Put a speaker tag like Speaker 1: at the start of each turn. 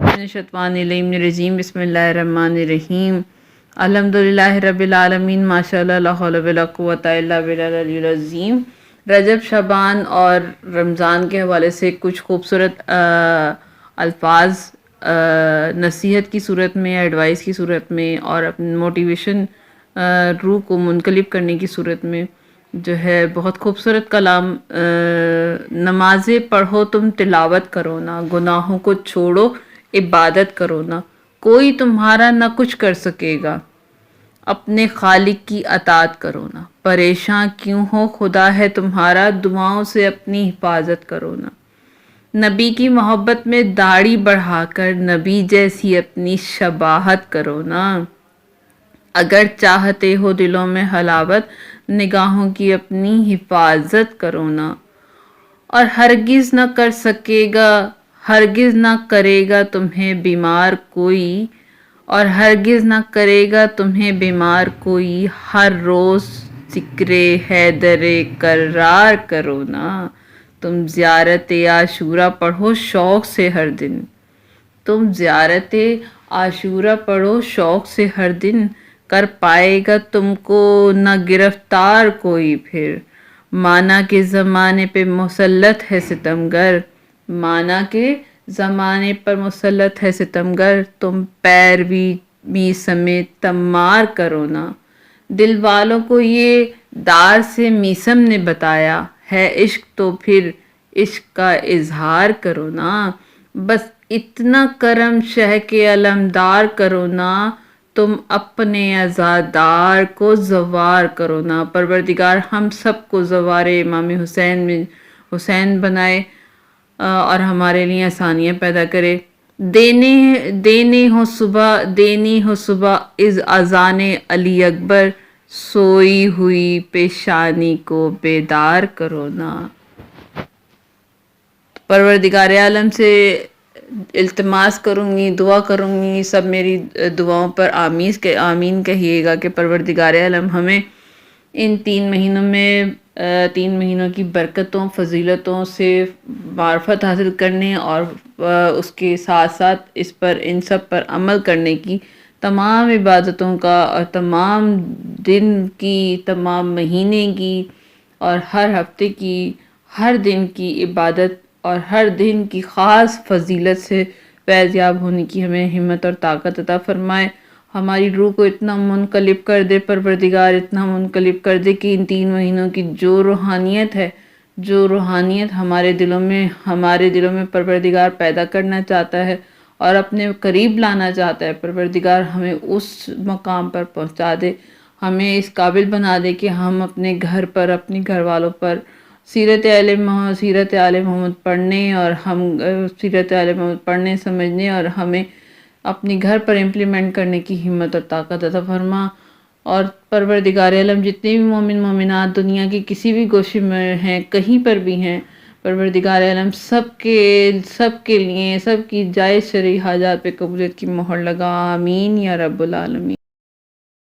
Speaker 1: الرجیم بسم اللہ الرحمن الرحیم الحمدللہ رب العالمین ماشاءاللہ لا حول ولا قوۃ الا باللہ العلی العظیم۔ رجب، شعبان اور رمضان کے حوالے سے کچھ خوبصورت الفاظ نصیحت کی صورت میں، ایڈوائس کی صورت میں اور اپنی موٹیویشن روح کو منقلب کرنے کی صورت میں جو ہے بہت خوبصورت کلام۔ نمازیں پڑھو تم تلاوت کرو نا، گناہوں کو چھوڑو عبادت کرو نا، کوئی تمہارا نہ کچھ کر سکے گا، اپنے خالق کی اطاعت کرو نا، پریشاں کیوں ہو خدا ہے تمہارا، دعاؤں سے اپنی حفاظت کرو نا، نبی کی محبت میں داڑھی بڑھا کر نبی جیسی اپنی شباہت کرو نا، اگر چاہتے ہو دلوں میں حلاوت نگاہوں کی اپنی حفاظت کرو نا، اور ہرگز نہ کر سکے گا، ہرگز نہ کرے گا تمہیں بیمار کوئی، اور ہرگز نہ کرے گا تمہیں بیمار کوئی، ہر روز ذکر حیدر کرار کرو نا، تم زیارت عاشورہ پڑھو شوق سے ہر دن، تم زیارت عاشورہ پڑھو شوق سے ہر دن، کر پائے گا تم کو نہ گرفتار کوئی پھر، مانا کہ زمانے پہ مسلط ہے ستمگر، مانا کہ زمانے پر مسلط ہے ستمگر، تم پیروی بھی سمیت تمار کرو نا، دل والوں کو یہ دار سے میثم نے بتایا ہے عشق تو پھر عشق کا اظہار کرو نا، بس اتنا کرم شہ کے علمدار کرو نا، تم اپنے عزادار کو زوار کرو نا۔ پروردگار ہم سب کو زوار امام حسین بنائے اور ہمارے لیے آسانیاں پیدا کرے۔ دینی ہو صبح از اذان علی اکبر، سوئی ہوئی پیشانی کو بیدار کرو نا۔ پروردگار عالم سے التماس کروں گی، دعا کروں گی، سب میری دعاؤں پر آمین کہیے گا کہ پروردگار عالم ہمیں ان 3 مہینوں میں 3 مہینوں کی برکتوں، فضیلتوں سے معرفت حاصل کرنے اور اس کے ساتھ ساتھ ان سب پر عمل کرنے کی، تمام عبادتوں کا اور تمام دن کی، تمام مہینے کی اور ہر ہفتے کی، ہر دن کی عبادت اور ہر دن کی خاص فضیلت سے فیض یاب ہونے کی ہمیں ہمت اور طاقت عطا فرمائے۔ ہماری روح کو اتنا منقلب کر دے پروردگار، اتنا منقلب کر دے کہ ان 3 مہینوں کی جو روحانیت ہمارے دلوں میں پروردگار پیدا کرنا چاہتا ہے اور اپنے قریب لانا چاہتا ہے، پروردگار ہمیں اس مقام پر پہنچا دے، ہمیں اس قابل بنا دے کہ ہم اپنے گھر پر، اپنے گھر والوں پر سیرت آل محمد پڑھنے اور سیرت آل محمد پڑھنے، سمجھنے اور ہمیں اپنے گھر پر امپلیمنٹ کرنے کی ہمت اور طاقت عطا فرما۔ اور پروردگار عالم جتنے بھی مومن مومنات دنیا کی کسی بھی گوشے میں ہیں، کہیں پر بھی ہیں، پروردگار عالم سب کے لیے، سب کی جائز شرعی حاجات پہ قبولیت کی مہر لگا، آمین یا رب العالمین۔